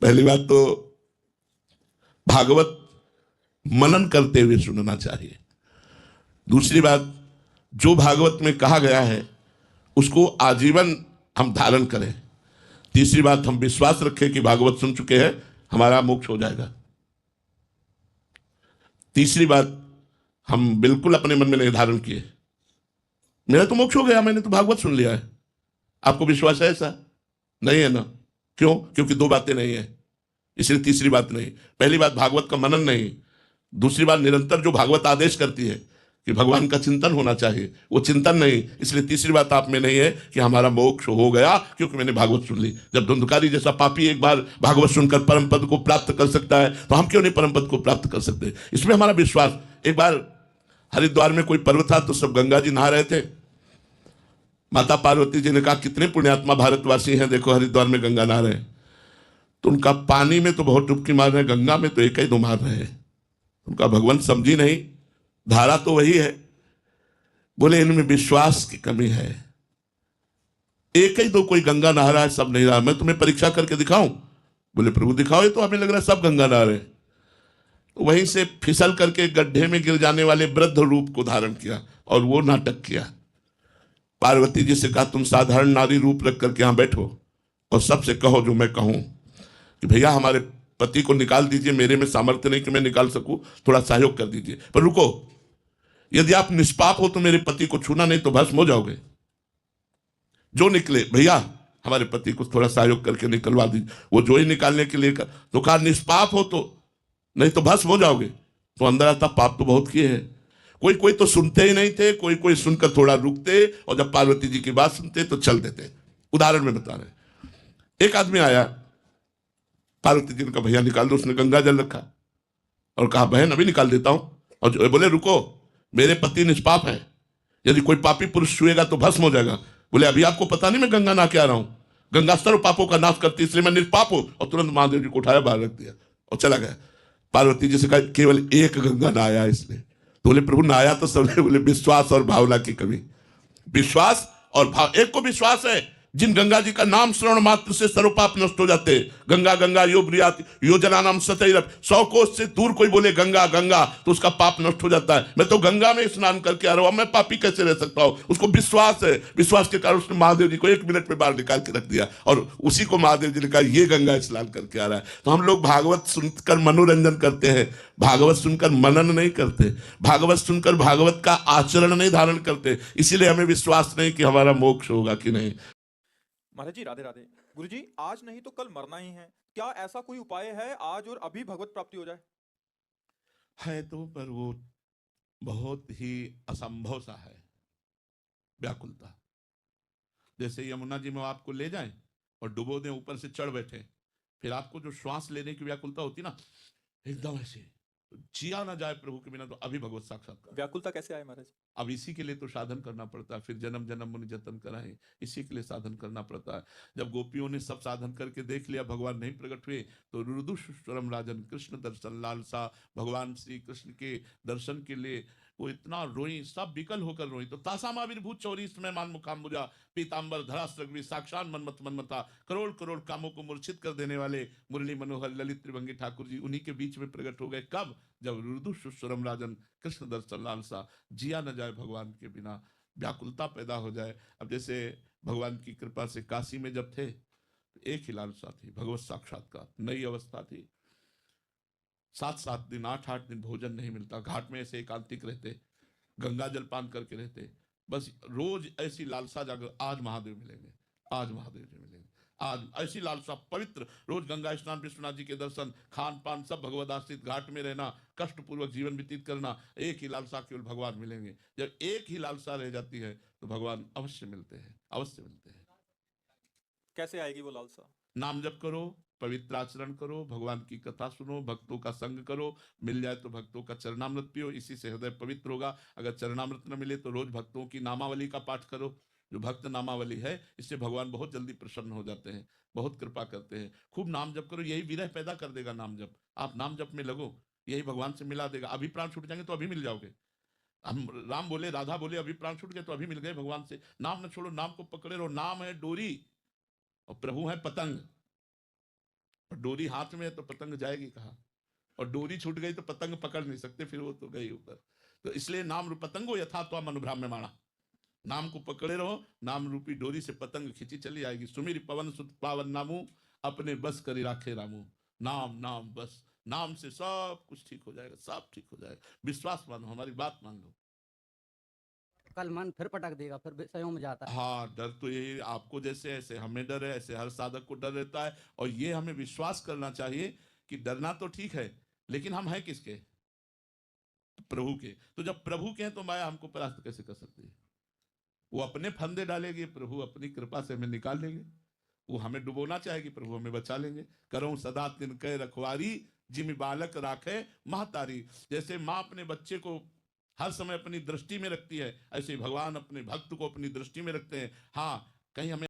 पहली बात तो भागवत मनन करते हुए सुनना चाहिए। दूसरी बात, जो भागवत में कहा गया है उसको आजीवन हम धारण करें। तीसरी बात, हम विश्वास रखें कि भागवत सुन चुके हैं, हमारा मोक्ष हो जाएगा। तीसरी बात, हम बिल्कुल अपने मन में निर्धारण किए मेरा तो मोक्ष हो गया, मैंने तो भागवत सुन लिया है। आपको विश्वास है ऐसा? नहीं है ना? क्यों? क्योंकि दो बातें नहीं है, इसलिए तीसरी बात नहीं। पहली बात भागवत का मनन नहीं, दूसरी बात निरंतर जो भागवत आदेश करती है कि भगवान का चिंतन होना चाहिए, वो चिंतन नहीं, इसलिए तीसरी बात आप में नहीं है कि हमारा मोक्ष हो गया क्योंकि मैंने भागवत सुन ली। जब धुंधकारी जैसा पापी एक बार भागवत सुनकर परम पद को प्राप्त कर सकता है तो हम क्यों नहीं परम पद को प्राप्त कर सकते? इसमें हमारा विश्वास। एक बार हरिद्वार में कोई पर्व था तो सब गंगा जी नहा रहे थे। माता पार्वती जी ने कहा कितने पुण्यात्मा भारतवासी हैं, देखो हरिद्वार में गंगा नहा रहे हैं। तो उनका पानी में तो बहुत डुबकी मार रहे हैं, गंगा में तो एक ही दो मार रहे हैं। उनका भगवान समझी नहीं, धारा तो वही है। बोले इनमें विश्वास की कमी है, एक ही दो कोई गंगा नहा रहा है, सब नहीं रहा। मैं तुम्हें परीक्षा करके दिखाऊं? बोले प्रभु दिखाओ, ये तो हमें लग रहा है सब गंगा नहा रहे हैं। तो वहीं से फिसल करके गड्ढे में गिर जाने वाले वृद्ध रूप को धारण किया और वो नाटक किया। पार्वती जी से कहा तुम साधारण नारी रूप रख करके यहां बैठो और सबसे कहो जो मैं कहूं कि भैया हमारे पति को निकाल दीजिए, मेरे में सामर्थ्य नहीं कि मैं निकाल सकूं, थोड़ा सहयोग कर दीजिए। पर रुको, यदि आप निष्पाप हो तो मेरे पति को छूना नहीं तो भस्म हो जाओगे। जो निकले भैया हमारे पति को थोड़ा सहयोग करके निकलवा दीजिए। वो जो ही निकालने के लिए तो कहा निष्पाप हो तो, नहीं तो भस्म हो जाओगे। तो अंदर आता पाप तो बहुत किए हैं। कोई कोई तो सुनते ही नहीं थे, कोई कोई सुनकर थोड़ा रुकते और जब पार्वती जी की बात सुनते तो चल देते। उदाहरण में बता रहे, एक आदमी आया, पार्वती जी ने कहा भैया निकाल दो। उसने गंगा जल रखा और कहा बहन अभी निकाल देता हूं। और जो बोले रुको, मेरे पति निष्पाप है, यदि कोई पापी पुरुष छुएगा तो भस्म हो जाएगा। बोले अभी आपको पता नहीं मैं गंगा नहा के आ रहा हूं, गंगा सर्व पापों का नाश करती इसलिए मैं निष्पाप हूं। और तुरंत महादेव जी को उठाया बाहर रख दिया और चला गया। पार्वती जी से कहा केवल एक गंगा नहाया इसलिए। तो बोले प्रभु नहाया तो सब। बोले विश्वास और भावना की कमी। विश्वास और भाव, एक को विश्वास है जिन गंगा जी का नाम श्रवण मात्र से सर्व पाप नष्ट हो जाते हैं। गंगा गंगा यो ब्रियाति योजना नाम सतैरप, 100 कोस से दूर कोई बोले गंगा गंगा तो उसका पाप नष्ट हो जाता है। मैं तो गंगा में स्नान करके आ रहा हूं, मैं पापी कैसे रह सकता हूं? उसको विश्वास है, विश्वास के कारण उसने महादेव जी को 1 मिनट में बाहर निकाल के रख दिया और उसी को महादेव जी ने कहा ये गंगा स्नान करके आ रहा है। तो हम लोग भागवत सुनकर मनोरंजन करते हैं, भागवत सुनकर मनन नहीं करते, भागवत सुनकर भागवत का आचरण नहीं धारण करते। इसीलिए हमें विश्वास नहीं कि हमारा मोक्ष होगा कि नहीं। महाराज जी राधे राधे। गुरुजी आज नहीं तो कल मरना ही है, क्या ऐसा कोई उपाय है आज और अभी भगवत प्राप्ति हो जाए? है तो पर वो बहुत ही असंभव सा है। व्याकुलता, जैसे यमुना जी में आपको ले जाएं और डुबो दें, ऊपर से चढ़ बैठे, फिर आपको जो श्वास लेने की व्याकुलता होती ना, एकदम ऐसे जिया ना जाए प्रभु के बिना, तो अभी भगवत साक्षात्कार। व्याकुलता कैसे आए महाराज? अब इसी के लिए तो साधन करना पड़ता है, फिर जन्म जन्म मुनि जतन कराए, इसी के लिए साधन करना पड़ता है। जब गोपियों ने सब साधन करके देख लिया भगवान नहीं प्रकट हुए तो रुदुष्वरम राजन कृष्ण दर्शन लालसा, भगवान श्री कृष्ण के दर्शन के लिए वो इतना रोई, सब विकल होकर रोई। तो तासामाविर्भूत चौरी समय मान मुखाम्बुजा पीतांबर धरास्त्रग्वी साक्षात मनमत मनमता, करोड़ करोड़ कामों को मूर्छित कर देने वाले मुरली मनोहर ललित त्रिभंगी ठाकुर जी उन्हीं के बीच में प्रकट हो गए। कब? जब रुदुष्वरम राजन कृष्ण दर्शन लालसा, जिया न जाए भगवान के बिना, व्याकुलता पैदा हो जाए। अब जैसे भगवान की कृपा से काशी में जब थे तो एक ही लालसा थी, भगवत साक्षात्कार, नई अवस्था थी। 7-7 दिन 8-8 दिन भोजन नहीं मिलता, घाट में ऐसे एकांतिक रहते, गंगा जल पान करके रहते, बस रोज ऐसी लालसा जागर आज महादेव मिलेंगे, आज महादेव जी मिलेंगे, आज ऐसी लालसा पवित्र, रोज गंगा स्नान, विश्वनाथ जी के दर्शन, खान पान सब भगवद आश्रित, घाट में रहना, कष्ट पूर्वक जीवन व्यतीत करना, एक ही लालसा, केवल भगवान मिलेंगे। जब एक ही लालसा रह जाती है तो भगवान अवश्य मिलते हैं, अवश्य मिलते हैं। कैसे आएगी वो लालसा? नाम जप करो, पवित्र आचरण करो, भगवान की कथा सुनो, भक्तों का संग करो, मिल जाए तो भक्तों का चरणामृत पियो, इसी से हृदय पवित्र होगा। अगर चरणामृत न मिले तो रोज भक्तों की नामावली का पाठ करो, जो भक्त नामावली है, इससे भगवान बहुत जल्दी प्रसन्न हो जाते हैं, बहुत कृपा करते हैं। खूब नाम जप करो, यही विरह पैदा कर देगा नाम जप। आप नाम जप में लगो, यही भगवान से मिला देगा। अभी प्राण छूट जाएंगे तो अभी मिल जाओगे। हम राम बोले, राधा बोले, अभी प्राण छूट गए तो अभी मिल गए भगवान से। नाम न छोड़ो, नाम को पकड़े रहो। नाम है डोरी और प्रभु है पतंग। और डोरी हाथ में है तो पतंग जाएगी कहाँ? और डोरी छूट गई तो पतंग पकड़ नहीं सकते, फिर वो तो गई ऊपर। तो इसलिए नाम रूप पतंगो यथा त्वम अनुभ्राम्यमाणा, नाम को पकड़े रहो, नाम रूपी डोरी से पतंग खींची चली आएगी। सुमिर पवन सुत पावन नामू, अपने बस करी राखे रामू। नाम नाम बस, नाम से सब कुछ ठीक हो जाएगा, सब ठीक हो जाएगा। विश्वास मानो, हमारी बात मान लो। कल मन फिर पटक देगा, फिर विषयों में जाता है। हाँ, डर तो यही, आपको जैसे ऐसे हमें डर है, ऐसे हर साधक को डर रहता है। और ये हमें विश्वास करना चाहिए कि डरना तो ठीक है, लेकिन हम हैं किसके? प्रभु के। तो जब प्रभु के हैं तो माया हमको परास्त कैसे कर सकती है? वो अपने फंदे डालेगी, प्रभु अपनी कृपा से हमें निकाल लेंगे। वो हमें डुबोना चाहेगी, प्रभु हमें बचा लेंगे। करो सदा तिनके रखवारी, जिमि बालक राखे महतारी। जैसे माँ अपने बच्चे को हर समय अपनी दृष्टि में रखती है, ऐसे भगवान अपने भक्त को अपनी दृष्टि में रखते हैं। हाँ, कहीं हमें